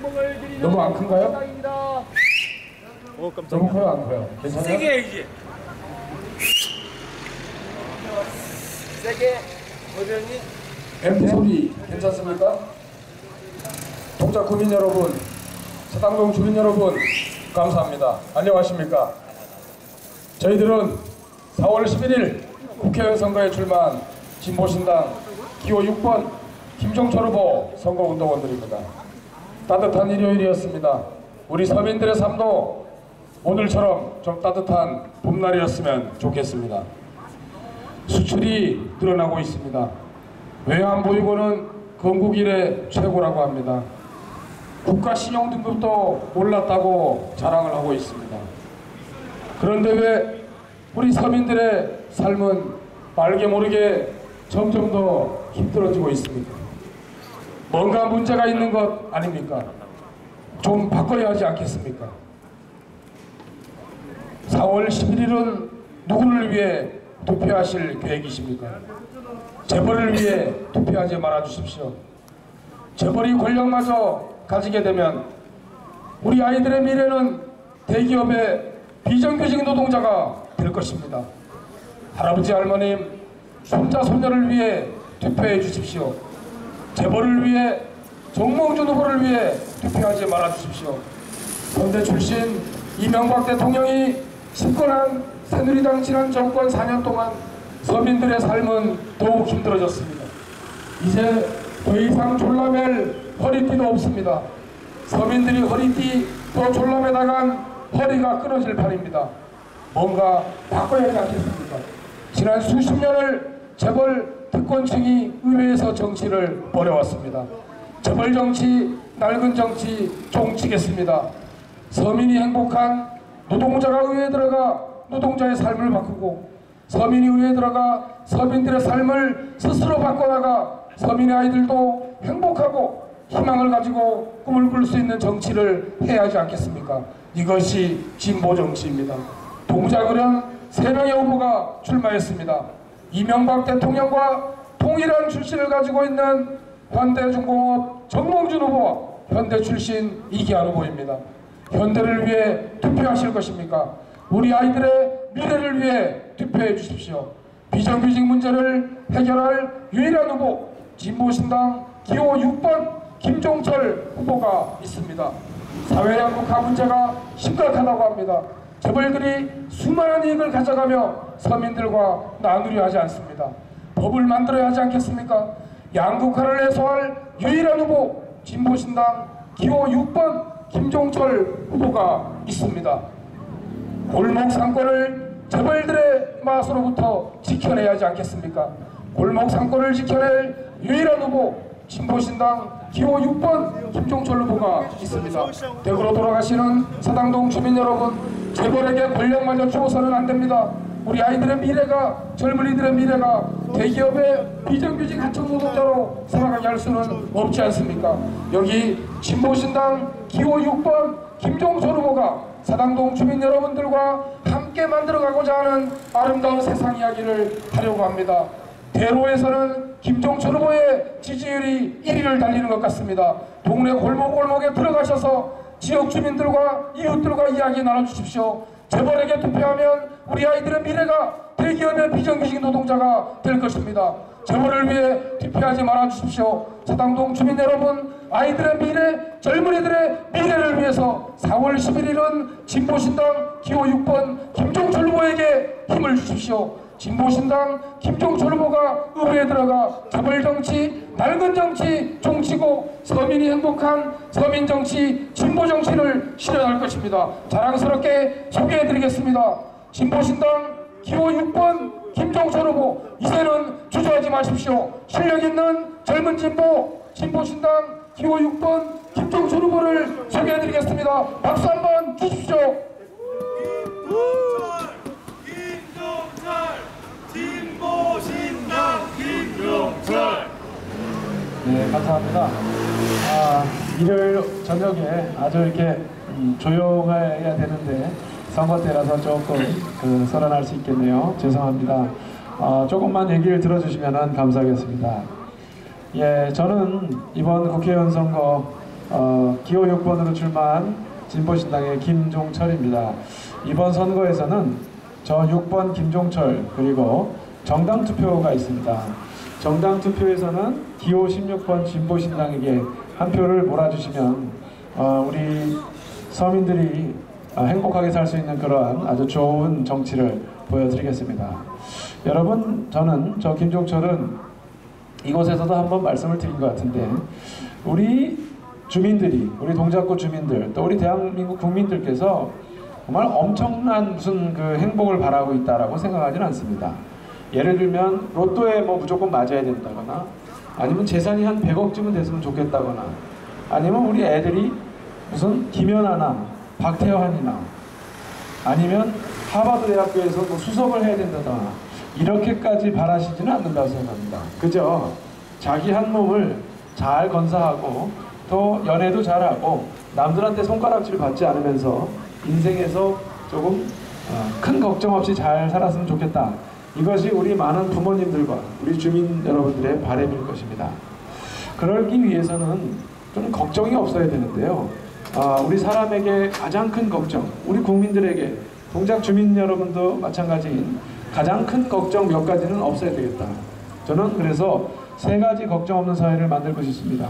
너무 안 큰가요? 깜짝이야. 너무 커요, 안 커요? 괜찮아요? 세게 해야지. 세게. 어디였니? 뱀 소리 괜찮습니까? 동작 구민 여러분, 사당동 주민 여러분, 감사합니다. 안녕하십니까? 저희들은 4월 11일 국회의원 선거에 출마한 진보신당 기호 6번 김종철 후보 선거운동원들입니다. 따뜻한 일요일이었습니다. 우리 서민들의 삶도 오늘처럼 좀 따뜻한 봄날이었으면 좋겠습니다. 수출이 늘어나고 있습니다. 외환보유고는 건국 이래 최고라고 합니다. 국가신용등급도 올랐다고 자랑을 하고 있습니다. 그런데 왜 우리 서민들의 삶은 알게 모르게 점점 더 힘들어지고 있습니까? 뭔가 문제가 있는 것 아닙니까? 좀 바꿔야 하지 않겠습니까? 4월 11일은 누구를 위해 투표하실 계획이십니까? 재벌을 위해 투표하지 말아주십시오. 재벌이 권력마저 가지게 되면 우리 아이들의 미래는 대기업의 비정규직 노동자가 될 것입니다. 할아버지 할머님, 손자 손녀를 위해 투표해 주십시오. 재벌을 위해, 정몽준 후보를 위해 투표하지 말아주십시오. 현대 출신 이명박 대통령이 집권한 새누리당 지난 정권 4년 동안 서민들의 삶은 더욱 힘들어졌습니다. 이제 더 이상 졸라맬 허리띠도 없습니다. 서민들이 허리띠 또 졸라매다간 허리가 끊어질 판입니다. 뭔가 바꿔야 하지 않겠습니까? 지난 수십 년을 재벌 특권층이 의회에서 정치를 벌여왔습니다. 재벌 정치, 낡은 정치 종치겠습니다. 서민이 행복한 노동자가 의회에 들어가 노동자의 삶을 바꾸고, 서민이 의회에 들어가 서민들의 삶을 스스로 바꿔나가 서민의 아이들도 행복하고 희망을 가지고 꿈을 꿀 수 있는 정치를 해야 하지 않겠습니까? 이것이 진보 정치입니다. 동작을한 3명의 후보가 출마했습니다. 이명박 대통령과 동일한 출신을 가지고 있는 현대중공업 정몽준 후보와 현대 출신 이기환 후보입니다. 현대를 위해 투표하실 것입니까? 우리 아이들의 미래를 위해 투표해 주십시오. 비정규직 문제를 해결할 유일한 후보, 진보신당 기호 6번 김종철 후보가 있습니다. 사회 양극화 문제가 심각하다고 합니다. 재벌들이 수많은 이익을 가져가며 서민들과 나누려 하지 않습니다. 법을 만들어야 하지 않겠습니까? 양극화를 해소할 유일한 후보, 진보신당 기호 6번 김종철 후보가 있습니다. 골목 상권을 재벌들의 맛으로부터 지켜내야 하지 않겠습니까? 골목 상권을 지켜낼 유일한 후보, 진보신당 기호 6번 김종철 후보가 있습니다. 대구로 돌아가시는 사당동 주민 여러분, 재벌에게 권력마저 주어서는 안 됩니다. 우리 아이들의 미래가, 젊은이들의 미래가 대기업의 비정규직 하청 노동자로 살아가게 할 수는 없지 않습니까? 여기 진보신당 기호 6번 김종철 후보가 사당동 주민 여러분들과 함께 만들어가고자 하는 아름다운 세상 이야기를 하려고 합니다. 대로에서는 김종철 후보의 지지율이 1위를 달리는 것 같습니다. 동네 골목골목에 들어가셔서 지역 주민들과 이웃들과 이야기 나눠주십시오. 재벌에게 투표하면 우리 아이들의 미래가 대기업의 비정규직 노동자가 될 것입니다. 재벌을 위해 투표하지 말아주십시오. 사당동 주민 여러분, 아이들의 미래, 젊은이들의 미래를 위해서 4월 11일은 진보신당 기호 6번 김종철 후보에게 힘을 주십시오. 진보신당 김종철 후보가 의회에 들어가 재벌정치, 낡은 정치 종치고 서민이 행복한 서민정치, 진보정치를 실현할 것입니다. 자랑스럽게 소개해드리겠습니다. 진보신당 기호 6번 김종철 후보, 이제는 주저하지 마십시오. 실력있는 젊은 진보, 진보신당 기호 6번 김종철 후보를 소개해드리겠습니다. 박수 한번 주십시오. 진보신당 김종철. 네, 감사합니다. 일요일 저녁에 아주 이렇게 조용해야 되는데 선거 때라서 조금 서른할 수 있겠네요. 죄송합니다. 조금만 얘기를 들어주시면 감사하겠습니다. 예, 저는 이번 국회의원 선거 기호 6번으로 출마한 진보신당의 김종철입니다. 이번 선거에서는 저 6번 김종철 그리고 정당 투표가 있습니다. 정당 투표에서는 기호 16번 진보신당에게 한 표를 몰아주시면 우리 서민들이 행복하게 살 수 있는 그러한 아주 좋은 정치를 보여드리겠습니다. 여러분, 저는 저 김종철은 이곳에서도 한번 말씀을 드린 것 같은데 우리 주민들이, 우리 동작구 주민들, 또 우리 대한민국 국민들께서 정말 엄청난 무슨 그 행복을 바라고 있다라고 생각하지는 않습니다. 예를 들면 로또에 뭐 무조건 맞아야 된다거나 아니면 재산이 한 100억쯤은 됐으면 좋겠다거나 아니면 우리 애들이 무슨 김연아나 박태환이나 아니면 하버드 대학교에서 뭐 수석을 해야 된다거나 이렇게까지 바라시지는 않는다고 생각합니다. 그저 자기 한 몸을 잘 건사하고 또 연애도 잘하고 남들한테 손가락질 받지 않으면서 인생에서 조금 큰 걱정 없이 잘 살았으면 좋겠다. 이것이 우리 많은 부모님들과 우리 주민 여러분들의 바람일 것입니다. 그러기 위해서는 좀 걱정이 없어야 되는데요. 우리 사람에게 가장 큰 걱정, 우리 국민들에게 동작 주민 여러분도 마찬가지인 가장 큰 걱정 몇 가지는 없어야 되겠다. 저는 그래서 3가지 걱정 없는 사회를 만들고 싶습니다.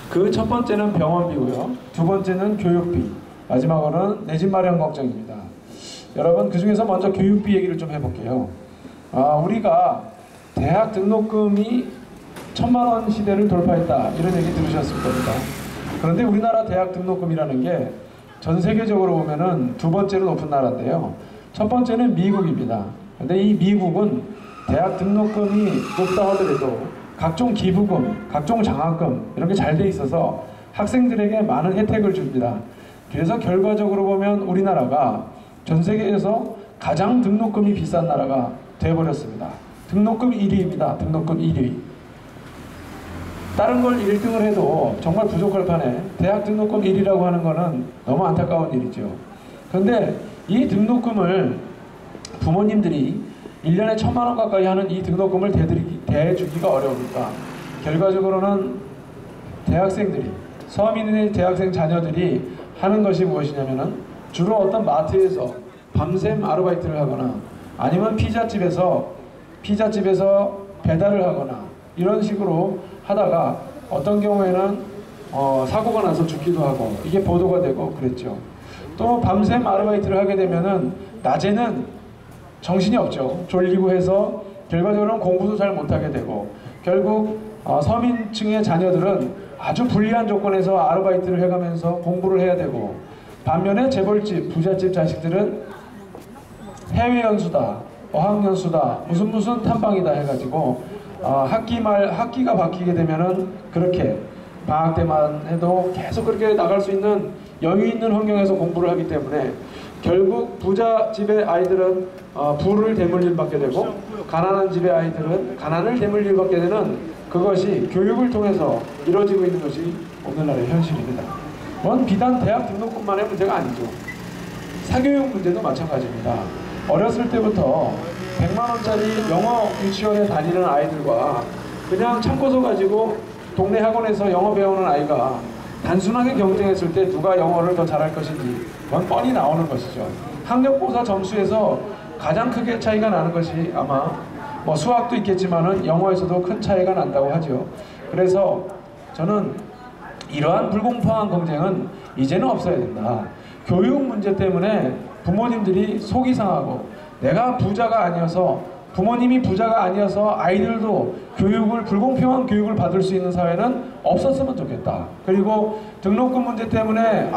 그 첫 번째는 병원비고요. 두 번째는 교육비, 마지막으로는 내 집 마련 걱정입니다. 여러분, 그 중에서 먼저 교육비 얘기를 좀 해볼게요. 우리가 대학 등록금이 1000만 원 시대를 돌파했다, 이런 얘기 들으셨을 겁니다. 그런데 우리나라 대학 등록금이라는 게 전 세계적으로 보면은 2번째로 높은 나라인데요. 첫 번째는 미국입니다. 근데 이 미국은 대학 등록금이 높다 하더라도 각종 기부금, 각종 장학금 이런 게 잘 돼 있어서 학생들에게 많은 혜택을 줍니다. 그래서 결과적으로 보면 우리나라가 전 세계에서 가장 등록금이 비싼 나라가 되어버렸습니다. 등록금 1위입니다. 등록금 1위. 다른 걸 1등을 해도 정말 부족할 판에 대학 등록금 1위라고 하는 거는 너무 안타까운 일이죠. 그런데 이 등록금을 부모님들이 1년에 1000만 원 가까이 하는 이 등록금을 대주기가 어려우니까 결과적으로는 대학생들이, 서민의 대학생 자녀들이 하는 것이 무엇이냐면은 주로 어떤 마트에서 밤샘 아르바이트를 하거나 아니면 피자집에서 배달을 하거나 이런 식으로 하다가 어떤 경우에는 사고가 나서 죽기도 하고 이게 보도가 되고 그랬죠. 또 밤샘 아르바이트를 하게 되면은 낮에는 정신이 없죠. 졸리고 해서 결과적으로는 공부도 잘 못하게 되고 결국 서민층의 자녀들은 아주 불리한 조건에서 아르바이트를 해가면서 공부를 해야 되고 반면에 재벌집, 부잣집 자식들은 해외 연수다, 어학연수다, 무슨 탐방이다 해가지고 학기가 바뀌게 되면은 그렇게 방학 때만 해도 계속 그렇게 나갈 수 있는 여유 있는 환경에서 공부를 하기 때문에 결국 부자 집의 아이들은 부를 대물 일 받게 되고 가난한 집의 아이들은 가난을 대물 일 받게 되는 그것이 교육을 통해서 이루어지고 있는 것이 오늘날의 현실입니다. 그건 비단 대학 등록금만의 문제가 아니죠. 사교육 문제도 마찬가지입니다. 어렸을 때부터 100만 원짜리 영어 유치원에 다니는 아이들과 그냥 참고서 가지고 동네 학원에서 영어 배우는 아이가 단순하게 경쟁했을 때 누가 영어를 더 잘할 것인지 그건 뻔히 나오는 것이죠. 학력고사 점수에서 가장 크게 차이가 나는 것이 아마 뭐 수학도 있겠지만은 영어에서도 큰 차이가 난다고 하죠. 그래서 저는 이러한 불공평한 경쟁은 이제는 없어야 된다. 교육 문제 때문에 부모님들이 속이 상하고 내가 부자가 아니어서 부모님이 부자가 아니어서 아이들도 불공평한 교육을 받을 수 있는 사회는 없었으면 좋겠다. 그리고 등록금 문제 때문에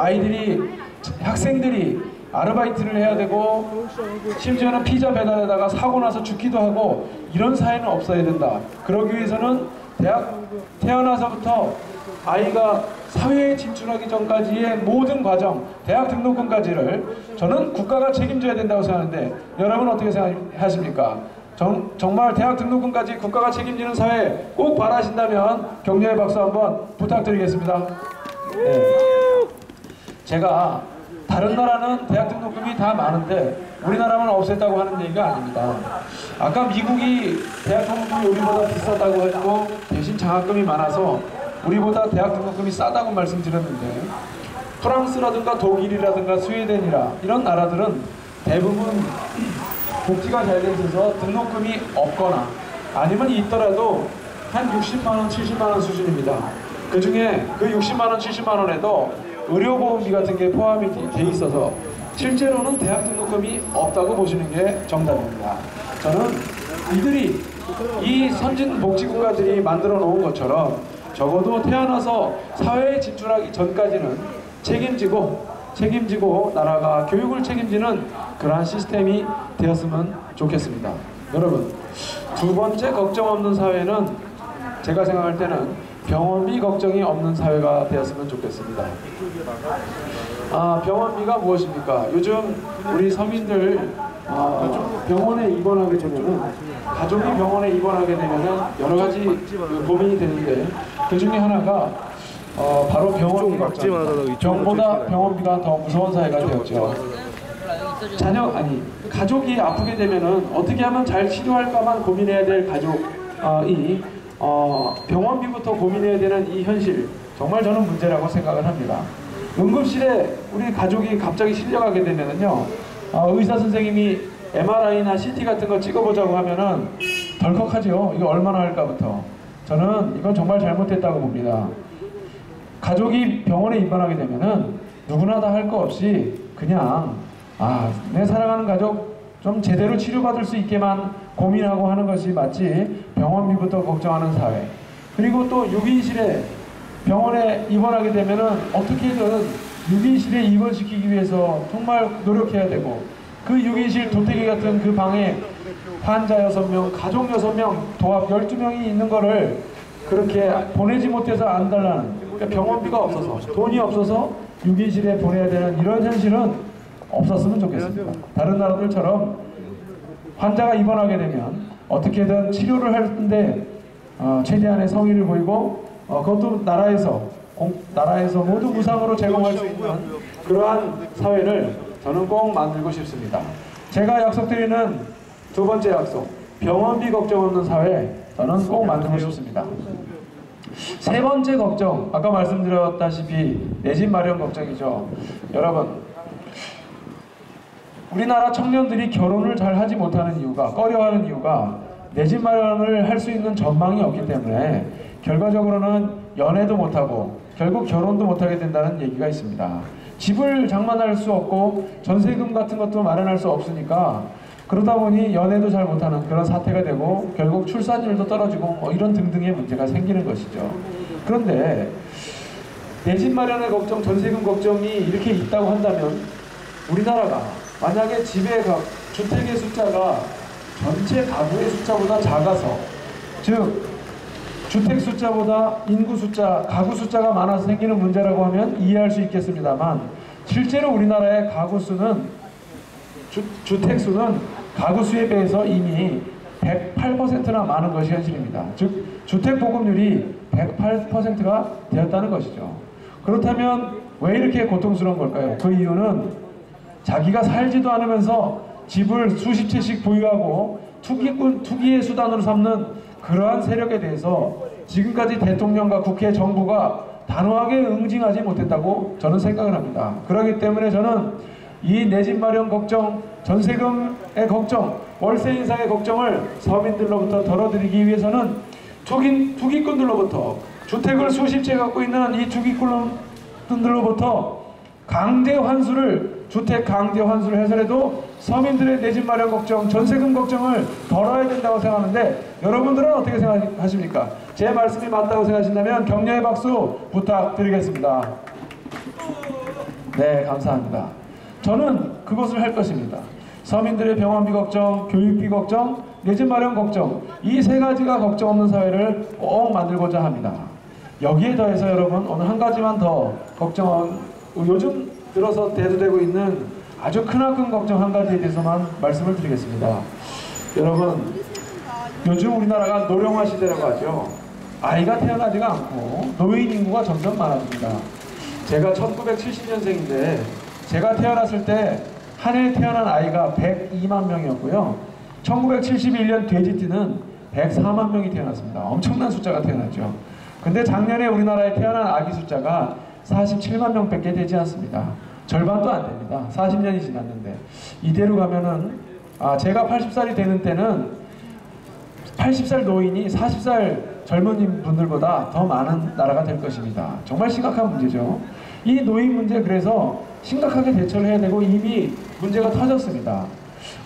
학생들이 아르바이트를 해야 되고 심지어는 피자 배달에다가 사고 나서 죽기도 하고 이런 사회는 없어야 된다. 그러기 위해서는 태어나서부터 아이가 사회에 진출하기 전까지의 모든 과정, 대학 등록금까지를 저는 국가가 책임져야 된다고 생각하는데 여러분 어떻게 생각하십니까? 정말 대학 등록금까지 국가가 책임지는 사회 꼭 바라신다면 격려의 박수 한번 부탁드리겠습니다. 네. 제가 다른 나라는 대학 등록금이 다 많은데 우리나라만 없앴다고 하는 얘기가 아닙니다. 아까 미국이 대학 등록금이 우리보다 비싸다고 했고 대신 장학금이 많아서 우리보다 대학 등록금이 싸다고 말씀드렸는데 프랑스라든가 독일이라든가 스웨덴이라 이런 나라들은 대부분 복지가 잘 돼 있어서 등록금이 없거나 아니면 있더라도 한 60만원, 70만원 수준입니다. 그 중에 그 60만원, 70만원에도 의료보험비 같은 게 포함이 돼 있어서 실제로는 대학 등록금이 없다고 보시는 게 정답입니다. 저는 이들이 이 선진복지국가들이 만들어 놓은 것처럼 적어도 태어나서 사회에 진출하기 전까지는 책임지고 나라가 교육을 책임지는 그러한 시스템이 되었으면 좋겠습니다. 여러분, 두 번째 걱정 없는 사회는 제가 생각할 때는 병원비 걱정이 없는 사회가 되었으면 좋겠습니다. 병원비가 무엇입니까? 요즘 우리 서민들 병원에 입원하게 되면은 가족이 병원에 입원하게 되면은 여러 가지 고민이 되는데 그 중에 하나가 바로 병원비 걱정입니다. 병보다 병원비가 더 무서운 사회가 되었죠. 가족이 아프게 되면은 어떻게 하면 잘 치료할까만 고민해야 될 가족이 병원비부터 고민해야 되는 이 현실, 정말 저는 문제라고 생각을 합니다. 응급실에 우리 가족이 갑자기 실려가게 되면은요, 의사 선생님이 MRI나 CT 같은 거 찍어보자고 하면은 덜컥하죠. 이거 얼마나 할까부터. 저는 이건 정말 잘못됐다고 봅니다. 가족이 병원에 입원하게 되면은 누구나 다 할 거 없이 그냥 내 사랑하는 가족 좀 제대로 치료받을 수 있게만 고민하고 하는 것이 맞지, 병원비부터 걱정하는 사회. 그리고 또 6인실에 병원에 입원하게 되면은 어떻게든 6인실에 입원시키기 위해서 정말 노력해야 되고, 그 6인실 도태기 같은 그 방에 환자 6명, 가족 6명, 도합 12명이 있는 거를 그렇게 보내지 못해서 안달나는, 그러니까 병원비가 없어서, 돈이 없어서 6인실에 보내야 되는 이런 현실은 없었으면 좋겠습니다. 다른 나라들처럼 환자가 입원하게 되면 어떻게든 치료를 할 텐데 최대한의 성의를 보이고 그것도 나라에서 모두 무상으로 제공할 수 있는 그러한 사회를 저는 꼭 만들고 싶습니다. 제가 약속드리는 두 번째 약속, 병원비 걱정 없는 사회, 저는 꼭 만들고 싶습니다. 세 번째 걱정, 아까 말씀드렸다시피 내 집 마련 걱정이죠. 여러분, 우리나라 청년들이 결혼을 잘 하지 못하는 이유가, 꺼려하는 이유가 내 집 마련을 할 수 있는 전망이 없기 때문에 결과적으로는 연애도 못하고 결국 결혼도 못하게 된다는 얘기가 있습니다. 집을 장만할 수 없고 전세금 같은 것도 마련할 수 없으니까 그러다 보니 연애도 잘 못하는 그런 사태가 되고 결국 출산율도 떨어지고 이런 등등의 문제가 생기는 것이죠. 그런데 내 집 마련의 걱정, 전세금 걱정이 이렇게 있다고 한다면 우리나라가 만약에 주택의 숫자가 전체 가구의 숫자보다 작아서, 즉 주택 숫자보다 인구 숫자, 가구 숫자가 많아서 생기는 문제라고 하면 이해할 수 있겠습니다만, 실제로 우리나라의 가구 수는 주택 수는 가구 수에 비해서 이미 108%나 많은 것이 현실입니다. 즉 주택 보급률이 108%가 되었다는 것이죠. 그렇다면 왜 이렇게 고통스러운 걸까요? 그 이유는 자기가 살지도 않으면서 집을 수십 채씩 보유하고 투기의 수단으로 삼는 그러한 세력에 대해서 지금까지 대통령과 국회, 정부가 단호하게 응징하지 못했다고 저는 생각을 합니다. 그렇기 때문에 저는 이 내 집 마련 걱정, 전세금의 걱정, 월세 인상의 걱정을 서민들로부터 덜어드리기 위해서는 투기꾼들로부터, 주택을 수십 채 갖고 있는 이 투기꾼들로부터 주택 강제 환수를 해서라도 서민들의 내 집 마련 걱정, 전세금 걱정을 덜어야 된다고 생각하는데, 여러분들은 어떻게 생각하십니까? 제 말씀이 맞다고 생각하신다면 격려의 박수 부탁드리겠습니다. 네, 감사합니다. 저는 그것을 할 것입니다. 서민들의 병원비 걱정, 교육비 걱정, 내 집 마련 걱정, 이 세 가지가 걱정 없는 사회를 꼭 만들고자 합니다. 여기에 더해서 여러분, 오늘 한 가지만 더 요즘 들어서 대두되고 있는 아주 크나큰 걱정 한 가지에 대해서만 말씀을 드리겠습니다. 여러분, 요즘 우리나라가 노령화 시대라고 하죠. 아이가 태어나지가 않고 노인 인구가 점점 많아집니다. 제가 1970년생인데 제가 태어났을 때 한 해에 태어난 아이가 102만 명이었고요. 1971년 돼지띠는 104만 명이 태어났습니다. 엄청난 숫자가 태어났죠. 근데 작년에 우리나라에 태어난 아기 숫자가 47만 명밖에 되지 않습니다. 절반도 안 됩니다. 40년이 지났는데 이대로 가면은 제가 80살이 되는 때는 80살 노인이 40살 젊은 분들보다 더 많은 나라가 될 것입니다. 정말 심각한 문제죠. 이 노인 문제 그래서 심각하게 대처를 해야 되고 이미 문제가 터졌습니다.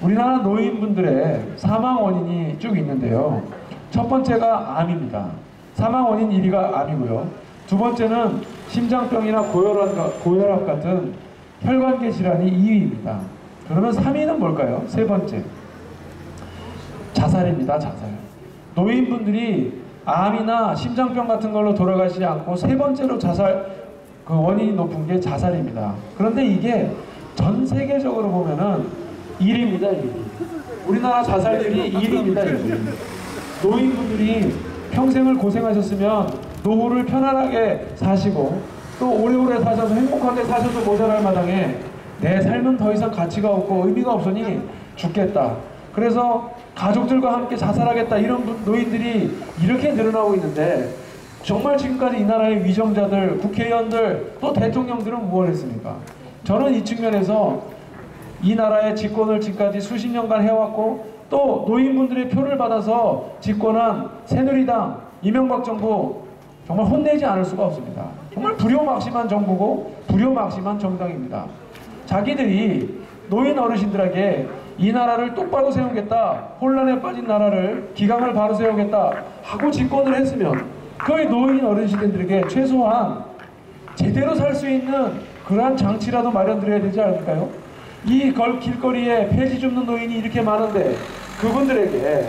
우리나라 노인분들의 사망 원인이 쭉 있는데요. 첫 번째가 암입니다. 사망 원인 1위가 암이고요. 두 번째는 심장병이나 고혈압 같은 혈관계 질환이 2위입니다. 그러면 3위는 뭘까요? 세 번째. 자살입니다. 자살. 노인분들이 암이나 심장병 같은 걸로 돌아가시지 않고 세 번째로 자살 그 원인이 높은 게 자살입니다. 그런데 이게 전 세계적으로 보면은 1위입니다. 1위. 우리나라 자살률이 1위입니다. 1위. 노인분들이 평생을 고생하셨으면 노후를 편안하게 사시고 또 오래오래 사셔서 행복하게 사셔도 모자랄 마당에 내 삶은 더 이상 가치가 없고 의미가 없으니 죽겠다. 그래서 가족들과 함께 자살하겠다. 이런 노인들이 이렇게 늘어나고 있는데 정말 지금까지 이 나라의 위정자들, 국회의원들, 또 대통령들은 무엇을 했습니까? 저는 이 측면에서 이 나라의 집권을 지금까지 수십 년간 해왔고 또 노인분들의 표를 받아서 집권한 새누리당, 이명박 정부 정말 혼내지 않을 수가 없습니다. 정말 불효막심한 정부고 불효막심한 정당입니다. 자기들이 노인 어르신들에게 이 나라를 똑바로 세우겠다, 혼란에 빠진 나라를 기강을 바로 세우겠다 하고 집권을 했으면 그 노인 어르신들에게 최소한 제대로 살 수 있는 그러한 장치라도 마련드려야 되지 않을까요? 이 길거리에 폐지 줍는 노인이 이렇게 많은데 그분들에게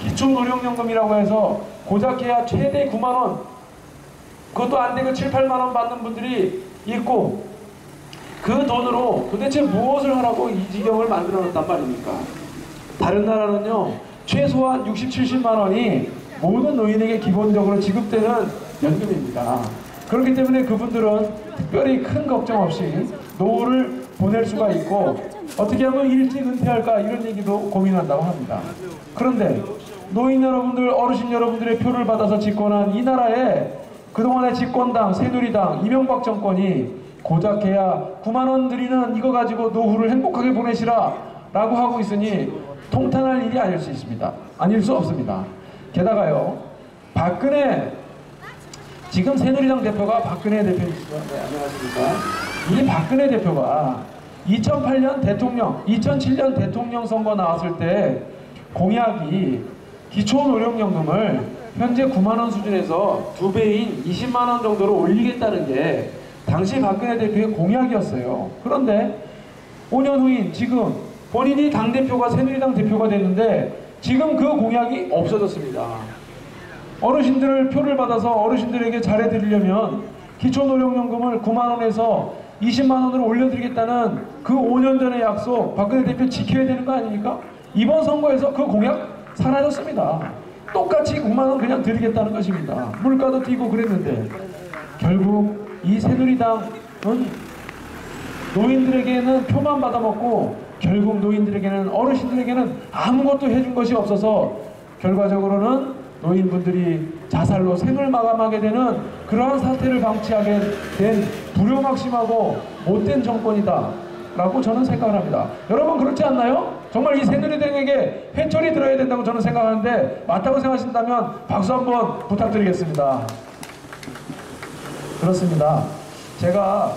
기초노령연금이라고 해서 고작해야 최대 9만원, 그것도 안 되고 7, 8만원 받는 분들이 있고 그 돈으로 도대체 무엇을 하라고 이 지경을 만들어 놨단 말입니까? 다른 나라는요 최소한 60, 70만원이 모든 노인에게 기본적으로 지급되는 연금입니다. 그렇기 때문에 그분들은 특별히 큰 걱정 없이 노후를 보낼 수가 있고 어떻게 하면 일찍 은퇴할까 이런 얘기도 고민한다고 합니다. 그런데 노인 여러분들, 어르신 여러분들의 표를 받아서 집권한 이 나라에 그동안의 집권당, 새누리당, 이명박 정권이 고작해야 9만원 드리는 이거 가지고 노후를 행복하게 보내시라 라고 하고 있으니 통탄할 일이 아닐 수 있습니다. 아닐 수 없습니다. 게다가요, 박근혜, 지금 새누리당 대표가 박근혜 대표이시죠? 네, 안녕하십니까. 이 박근혜 대표가 2008년 대통령, 2007년 대통령 선거 나왔을 때 공약이 기초노령연금을 현재 9만원 수준에서 2배인 20만원 정도로 올리겠다는 게 당시 박근혜 대표의 공약이었어요. 그런데 5년 후인 지금 본인이 당대표가 새누리당 대표가 됐는데 지금 그 공약이 없어졌습니다. 어르신들을 표를 받아서 어르신들에게 잘해드리려면 기초노령연금을 9만원에서 20만원으로 올려드리겠다는 그 5년 전의 약속 박근혜 대표 지켜야 되는 거 아닙니까? 이번 선거에서 그 공약 사라졌습니다. 똑같이 9만원 그냥 드리겠다는 것입니다. 물가도 뛰고 그랬는데 결국 이 새누리당은 노인들에게는 표만 받아먹고 결국 노인들에게는, 어르신들에게는 아무것도 해준 것이 없어서 결과적으로는 노인분들이 자살로 생을 마감하게 되는 그러한 사태를 방치하게 된 불효막심하고 못된 정권이다 라고 저는 생각을 합니다. 여러분 그렇지 않나요? 정말 이 새누리당에게 회초리 들어야 된다고 저는 생각하는데 맞다고 생각하신다면 박수 한번 부탁드리겠습니다. 그렇습니다. 제가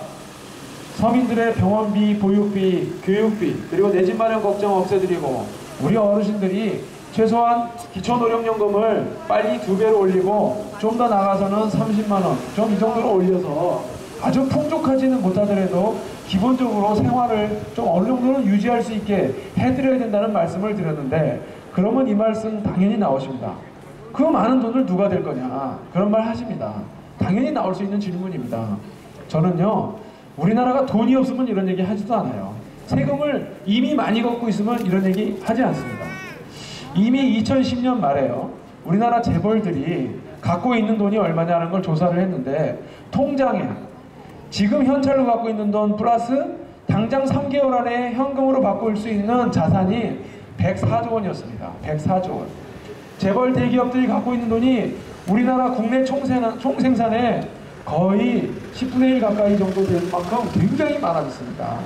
서민들의 병원비, 보육비, 교육비, 그리고 내 집 마련 걱정 없애드리고 우리 어르신들이 최소한 기초노령연금을 빨리 2배로 올리고 좀 더 나가서는 30만원, 좀 이 정도로 올려서 아주 풍족하지는 못하더라도 기본적으로 생활을 좀 어느 정도는 유지할 수 있게 해드려야 된다는 말씀을 드렸는데 그러면 이 말씀 당연히 나오십니다. 그 많은 돈을 누가 댈 거냐 그런 말 하십니다. 당연히 나올 수 있는 질문입니다. 저는요 우리나라가 돈이 없으면 이런 얘기 하지도 않아요. 세금을 이미 많이 걷고 있으면 이런 얘기 하지 않습니다. 이미 2010년 말에요 우리나라 재벌들이 갖고 있는 돈이 얼마냐는 걸 조사를 했는데 통장에 지금 현찰로 갖고 있는 돈 플러스 당장 3개월 안에 현금으로 바꿀 수 있는 자산이 104조 원이었습니다. 104조 원. 재벌 대기업들이 갖고 있는 돈이 우리나라 국내 총생산의 거의 10분의 1 가까이 정도 되는 만큼 굉장히 많아졌습니다.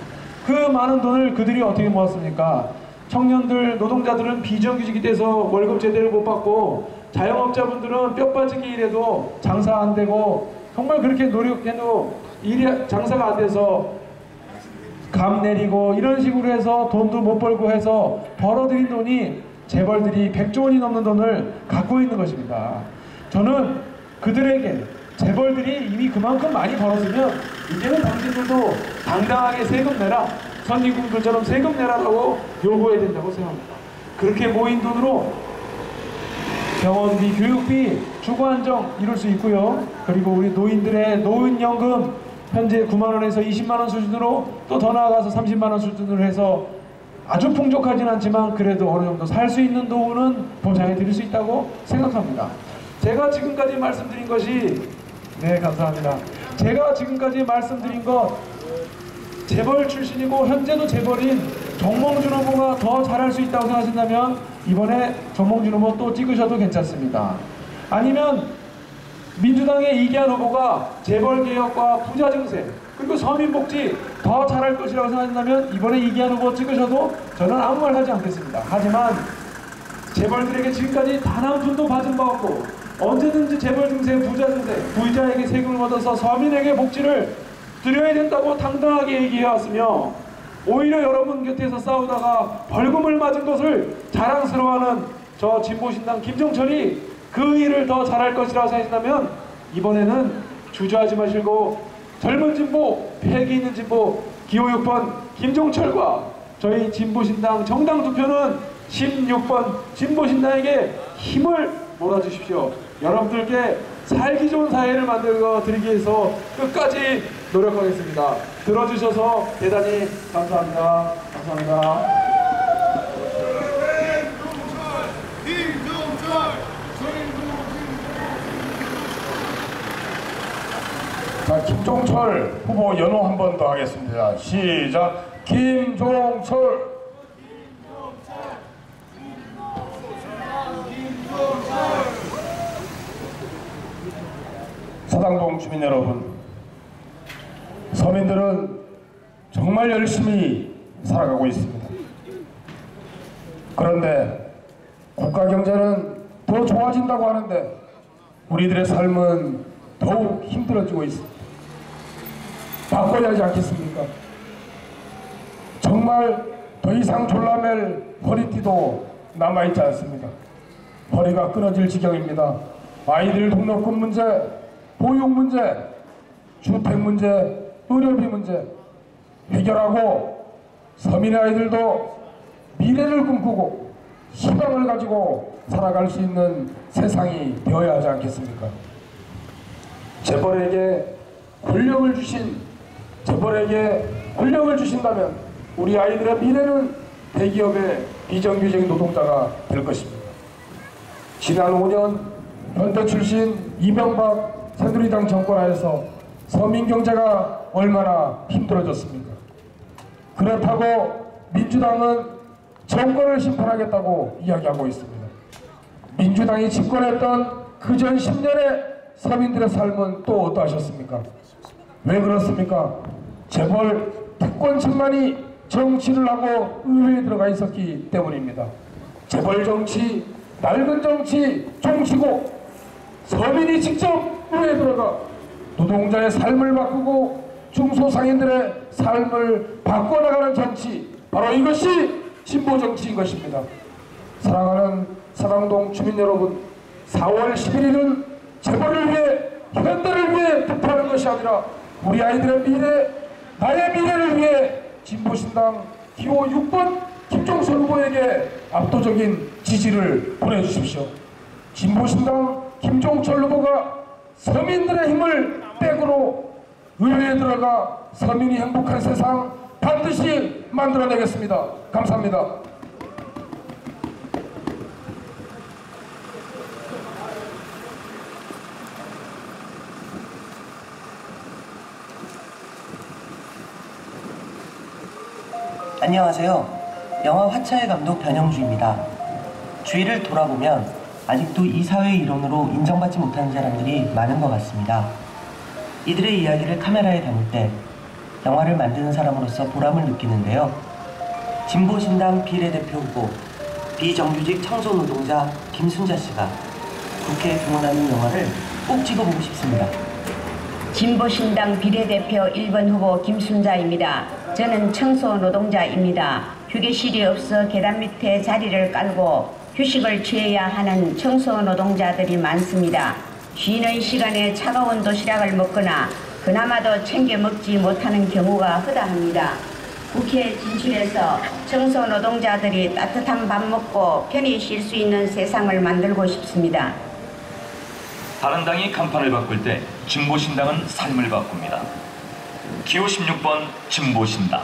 그 많은 돈을 그들이 어떻게 모았습니까? 청년들, 노동자들은 비정규직이 돼서 월급 제대로 못 받고 자영업자분들은 뼈 빠지기 일해도 장사 안 되고 정말 그렇게 노력해도 일이 장사가 안 돼서 감 내리고 이런 식으로 해서 돈도 못 벌고 해서 벌어들인 돈이 재벌들이 100조 원이 넘는 돈을 갖고 있는 것입니다. 저는 그들에게 재벌들이 이미 그만큼 많이 벌었으면 이제는 당신들도 당당하게 세금 내라, 선진국들처럼 세금 내라라고 요구해야 된다고 생각합니다. 그렇게 모인 돈으로 병원비, 교육비, 주거안정 이룰 수 있고요. 그리고 우리 노인들의 노인연금 현재 9만원에서 20만원 수준으로 또 더 나아가서 30만원 수준으로 해서 아주 풍족하진 않지만 그래도 어느 정도 살 수 있는 돈은 보장해 드릴 수 있다고 생각합니다. 제가 지금까지 말씀드린 것이 네, 감사합니다. 제가 지금까지 말씀드린 것 재벌 출신이고 현재도 재벌인 정몽준 후보가 더 잘할 수 있다고 생각하신다면 이번에 정몽준 후보 또 찍으셔도 괜찮습니다. 아니면 민주당의 이기한 후보가 재벌개혁과 부자증세 그리고 서민복지 더 잘할 것이라고 생각한다면 이번에 이기한 후보 찍으셔도 저는 아무 말 하지 않겠습니다. 하지만 재벌들에게 지금까지 단 한 푼도 받은 바 없고 언제든지 재벌 증세, 부자 증세, 부자에게 세금을 걷어서 서민에게 복지를 드려야 된다고 당당하게 얘기해왔으며 오히려 여러분 곁에서 싸우다가 벌금을 맞은 것을 자랑스러워하는 저 진보신당 김종철이 그 일을 더 잘할 것이라고 생각한다면 이번에는 주저하지 마시고 젊은 진보, 패기 있는 진보 기호 6번 김종철과 저희 진보신당 정당 투표는 16번 진보신당에게 힘을 몰아주십시오. 여러분들께 살기 좋은 사회를 만들어 드리기 위해서 끝까지 노력하겠습니다. 들어주셔서 대단히 감사합니다. 감사합니다. 자, 김종철 후보 연호 한 번 더 하겠습니다. 시작. 김종철. 사당동 주민 여러분, 서민들은 정말 열심히 살아가고 있습니다. 그런데 국가 경제는 더 좋아진다고 하는데 우리들의 삶은 더욱 힘들어지고 있습니다. 바꿔야 하지 않겠습니까? 정말 더 이상 졸라맬 허리띠도 남아있지 않습니다. 허리가 끊어질 지경입니다. 아이들 등록금 문제, 보육 문제, 주택 문제, 의료비 문제 해결하고 서민의 아이들도 미래를 꿈꾸고 희망을 가지고 살아갈 수 있는 세상이 되어야 하지 않겠습니까? 재벌에게 권력을 주신다면 우리 아이들의 미래는 대기업의 비정규직 노동자가 될 것입니다. 지난 5년 현대 출신 이명박 새누리당 정권 하에서 서민 경제가 얼마나 힘들어졌습니까? 그렇다고 민주당은 정권을 심판하겠다고 이야기하고 있습니다. 민주당이 집권했던 그전 10년의 서민들의 삶은 또 어떠하셨습니까? 왜 그렇습니까? 재벌 특권층만이 정치를 하고 의회에 들어가 있었기 때문입니다. 재벌 정치, 낡은 정치, 정치고 서민이 직접 의회에 들어가 노동자의 삶을 바꾸고 중소상인들의 삶을 바꿔나가는 정치, 바로 이것이 진보 정치인 것입니다. 사랑하는 사당동 주민 여러분, 4월 11일은 재벌을 위해, 현대를 위해 투표하는 것이 아니라 우리 아이들의 미래, 나의 미래를 위해 진보신당 기호 6번 김종철 후보에게 압도적인 지지를 보내주십시오. 진보신당 김종철 후보가 서민들의 힘을 백으로 의회에 들어가 서민이 행복한 세상 반드시 만들어내겠습니다. 감사합니다. 안녕하세요. 영화 화차의 감독 변영주입니다. 주위를 돌아보면 아직도 이 사회 이론으로 인정받지 못하는 사람들이 많은 것 같습니다. 이들의 이야기를 카메라에 담을 때 영화를 만드는 사람으로서 보람을 느끼는데요. 진보신당 비례대표 후보 비정규직 청소노동자 김순자 씨가 국회에 등원하는 영화를 꼭 찍어보고 싶습니다. 진보신당 비례대표 1번 후보 김순자입니다. 저는 청소노동자입니다. 휴게실이 없어 계단 밑에 자리를 깔고 휴식을 취해야 하는 청소노동자들이 많습니다. 쉬는 시간에 차가운 도시락을 먹거나 그나마도 챙겨 먹지 못하는 경우가 허다합니다. 국회에 진출해서 청소노동자들이 따뜻한 밥 먹고 편히 쉴 수 있는 세상을 만들고 싶습니다. 바른당이 간판을 바꿀 때 진보신당은 삶을 바꿉니다. 기호 16번 진보신당.